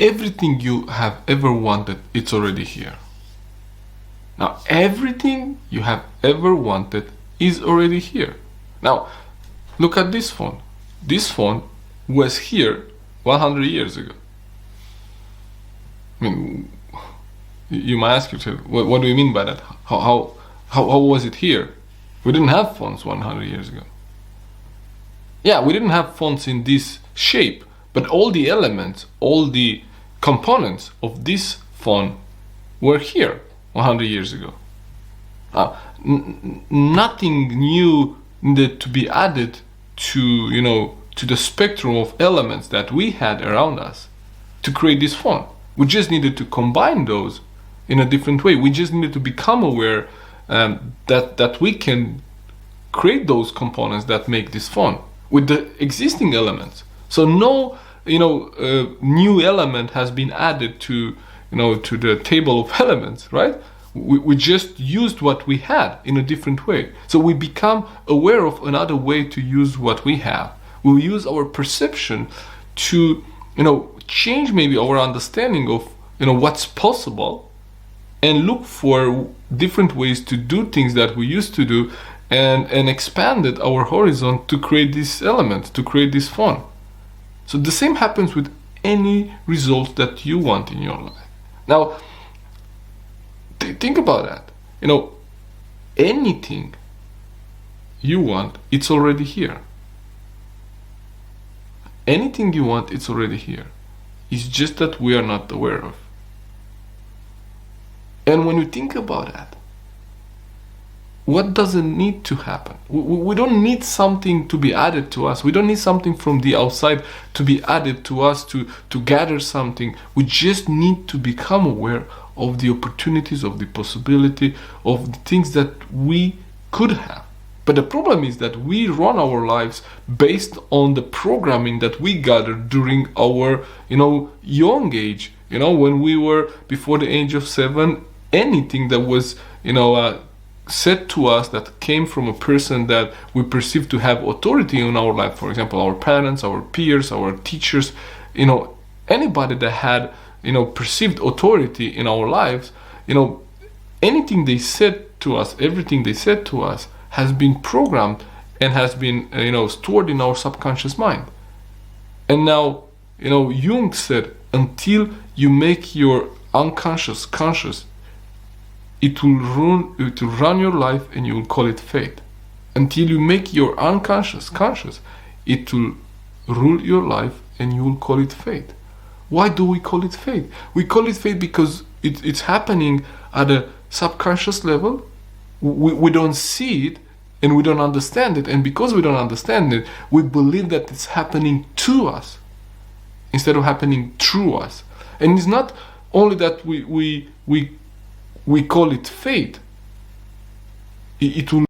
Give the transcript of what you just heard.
everything you have ever wanted, it's already here. Now, everything you have ever wanted is already here. Now, look at this phone. This phone was here 100 years ago. I mean, you might ask yourself, what do you mean by that? How was it here? We didn't have phones 100 years ago. Yeah, we didn't have phones in this shape, but all the elements, all the components of this phone were here 100 years ago. Nothing new needed to be added to, to the spectrum of elements that we had around us to create this phone. We just needed to combine those in a different way. We just needed to become aware that we can create those components that make this phone with the existing elements. So no, new element has been added to the table of elements, right? We just used what we had in a different way. So we become aware of another way to use what we have. We use our perception to, change maybe our understanding of, what's possible, and look for different ways to do things that we used to do, and expanded our horizon to create this element, to create this phone. So the same happens with any result that you want in your life. Now, think about that. Anything you want, it's already here. Anything you want, it's already here. It's just that we are not aware of. And when you think about that, what doesn't need to happen? We don't need something to be added to us. We don't need something from the outside to be added to us to gather something. We just need to become aware of the opportunities, of the possibility, of the things that we could have. But the problem is that we run our lives based on the programming that we gathered during our, young age. When we were before the age of 7, anything that was, said to us that came from a person that we perceive to have authority in our life, for example, our parents, our peers, our teachers, anybody that had, perceived authority in our lives, anything they said to us, everything they said to us has been programmed and has been, stored in our subconscious mind. And now, Jung said, until you make your unconscious conscious, it will run your life, and you will call it fate. Until you make your unconscious conscious, it will rule your life, and you will call it fate. Why do we call it fate? We call it fate because it's happening at a subconscious level. We don't see it, and we don't understand it. And because we don't understand it, we believe that it's happening to us instead of happening through us. And it's not only that we call it fate. It will